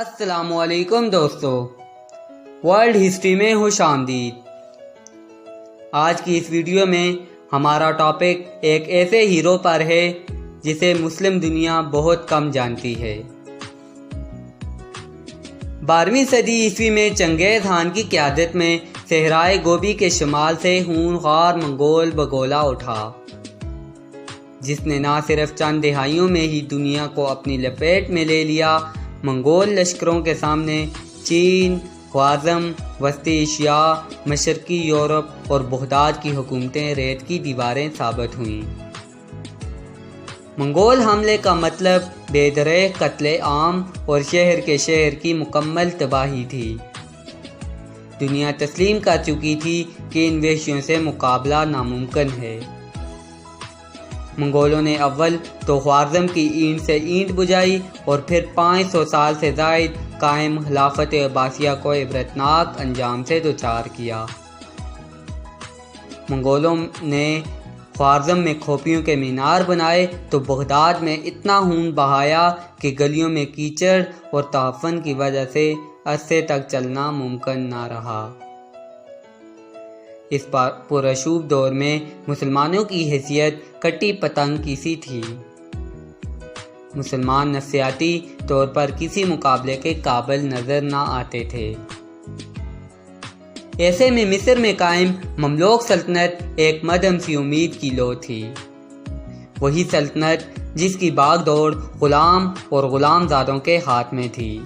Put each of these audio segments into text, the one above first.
السلام علیکم دوستو، ورلڈ ہسٹری میں خوش آمدید۔ آج کی اس ویڈیو میں ہمارا ٹاپک ایک ایسے ہیرو پر ہے جسے مسلم دنیا بہت کم جانتی ہے۔ 12ویں صدی عیسوی میں چنگیز خان کی قیادت میں صحرائے گوبی کے شمال سے خونخوار منگول بگولا اٹھا، جس نے نہ صرف چند دہائیوں میں ہی دنیا کو اپنی لپیٹ میں لے لیا۔ منگول لشکروں کے سامنے چین، خوارزم، وسطی ایشیا، مشرقی یورپ اور بغداد کی حکومتیں ریت کی دیواریں ثابت ہوئیں۔ منگول حملے کا مطلب بے دریغ قتل عام اور شہر کے شہر کی مکمل تباہی تھی۔ دنیا تسلیم کر چکی تھی کہ ان وحشیوں سے مقابلہ ناممکن ہے۔ منگولوں نے اول تو خوارزم کی اینٹ سے اینٹ بجائی اور پھر 500 سال سے زائد قائم خلافت عباسیہ کو عبرتناک انجام سے دوچار کیا۔ منگولوں نے خوارزم میں کھوپڑیوں کے مینار بنائے تو بغداد میں اتنا خون بہایا کہ گلیوں میں کیچڑ اور تعفن کی وجہ سے عرصے تک چلنا ممکن نہ رہا۔ اس پرآشوب دور میں مسلمانوں کی حیثیت کٹی پتنگ کی سی تھی۔ مسلمان نفسیاتی طور پر کسی مقابلے کے قابل نظر نہ آتے تھے۔ ایسے میں مصر میں قائم مملوک سلطنت ایک مدھم سی امید کی لو تھی، وہی سلطنت جس کی باغ دوڑ غلام اور غلام زادوں کے ہاتھ میں تھی۔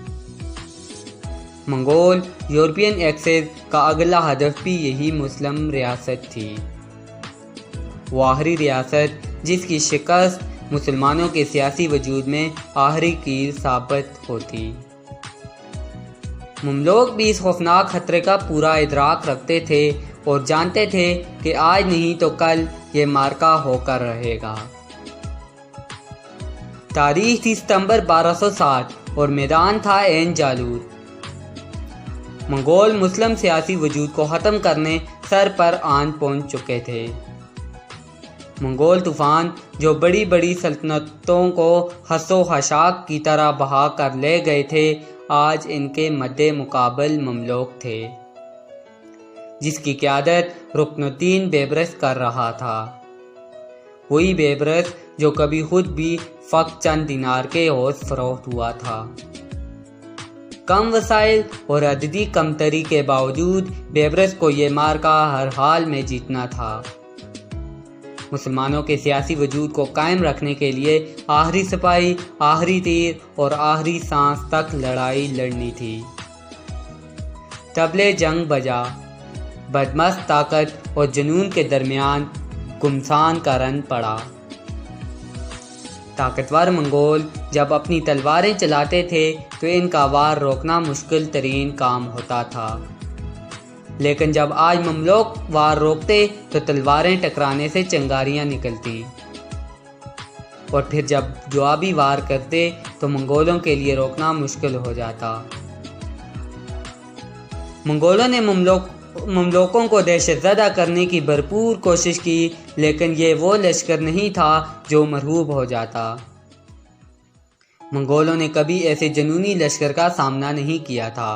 منگول یورپین ایکسس کا اگلا ہدف بھی یہی مسلم ریاست تھی، وہ آخری ریاست جس کی شکست مسلمانوں کے سیاسی وجود میں آخری کیل ثابت ہوتی۔ مملوک بھی اس خوفناک خطرے کا پورا ادراک رکھتے تھے اور جانتے تھے کہ آج نہیں تو کل یہ معرکہ ہو کر رہے گا۔ تاریخ تھی ستمبر 1260 اور میدان تھا عین جالوت۔ منگول مسلم سیاسی وجود کو ختم کرنے سر پر آن پہنچ چکے تھے۔ منگول طوفان جو بڑی بڑی سلطنتوں کو خس و خاشاک کی طرح بہا کر لے گئے تھے، آج ان کے مد مقابل مملوک تھے، جس کی قیادت رکن الدین بیبرس کر رہا تھا، وہی بیبرس جو کبھی خود بھی فقط چند دینار کے عوض فروخت ہوا تھا۔ کم وسائل اور عددی کمتری کے باوجود بیبرس کو یہ معرکہ ہر حال میں جیتنا تھا۔ مسلمانوں کے سیاسی وجود کو قائم رکھنے کے لیے آخری سپاہی، آخری تیر اور آخری سانس تک لڑائی لڑنی تھی۔ طبلِ جنگ بجا، بدمست طاقت اور جنون کے درمیان گمسان کا رن پڑا۔ طاقتور منگول جب اپنی تلواریں چلاتے تھے تو ان کا وار روکنا مشکل ترین کام ہوتا تھا، لیکن جب آج مملوک وار روکتے تو تلواریں ٹکرانے سے چنگاریاں نکلتی، اور پھر جب جوابی وار کرتے تو منگولوں کے لیے روکنا مشکل ہو جاتا۔ منگولوں نے مملوکوں کو دہشت زدہ کرنے کی بھرپور کوشش کی، لیکن یہ وہ لشکر نہیں تھا جو مرعوب ہو جاتا۔ منگولوں نے کبھی ایسے جنونی لشکر کا سامنا نہیں کیا تھا۔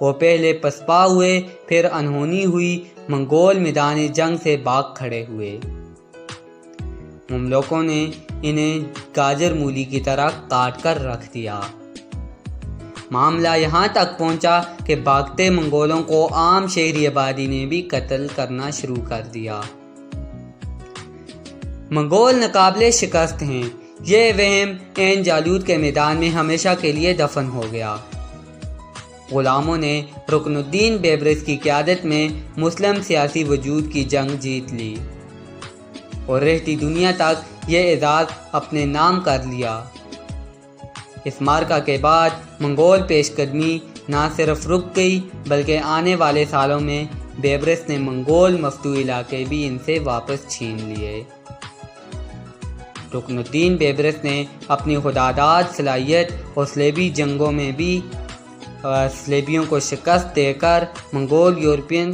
وہ پہلے پسپا ہوئے، پھر انہونی ہوئی، منگول میدان جنگ سے بھاگ کھڑے ہوئے۔ مملوکوں نے انہیں گاجر مولی کی طرح کاٹ کر رکھ دیا۔ معاملہ یہاں تک پہنچا کہ بھاگتے منگولوں کو عام شہری آبادی نے بھی قتل کرنا شروع کر دیا۔ منگول ناقابل شکست ہیں، یہ وہم عین جالوت کے میدان میں ہمیشہ کے لیے دفن ہو گیا۔ غلاموں نے رکن الدین بیبرس کی قیادت میں مسلم سیاسی وجود کی جنگ جیت لی اور رہتی دنیا تک یہ اعزاز اپنے نام کر لیا۔ اس معرکہ کے بعد منگول پیش قدمی نہ صرف رک گئی بلکہ آنے والے سالوں میں بیبرس نے منگول مفتوح علاقے بھی ان سے واپس چھین لیے۔ رکن الدین بیبرس نے اپنی خودداد صلاحیت اور صلیبی جنگوں میں بھی صلیبیوں کو شکست دے کر منگول یورپین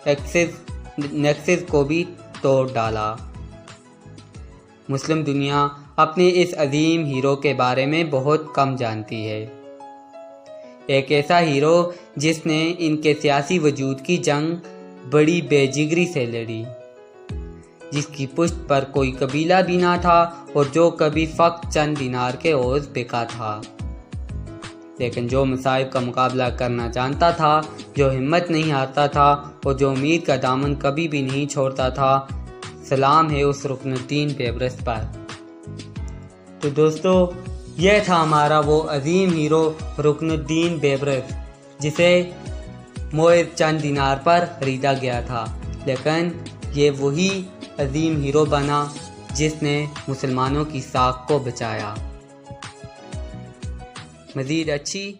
نیکسس کو بھی توڑ ڈالا۔ مسلم دنیا اپنے اس عظیم ہیرو کے بارے میں بہت کم جانتی ہے۔ ایک ایسا ہیرو جس نے ان کے سیاسی وجود کی جنگ بڑی بے جگری سے لڑی، جس کی پشت پر کوئی قبیلہ بھی نہ تھا اور جو کبھی فقط چند دینار کے عوض بکا تھا، لیکن جو مصائب کا مقابلہ کرنا جانتا تھا، جو ہمت نہیں ہارتا تھا اور جو امید کا دامن کبھی بھی نہیں چھوڑتا تھا۔ سلام ہے اس رکن الدین بیبرس پر۔ تو دوستو، یہ تھا ہمارا وہ عظیم ہیرو رکن الدین بیبرس، جسے محض چند دینار پر خریدا گیا تھا، لیکن یہ وہی عظیم ہیرو بنا جس نے مسلمانوں کی ساکھ کو بچایا۔ مزید اچھی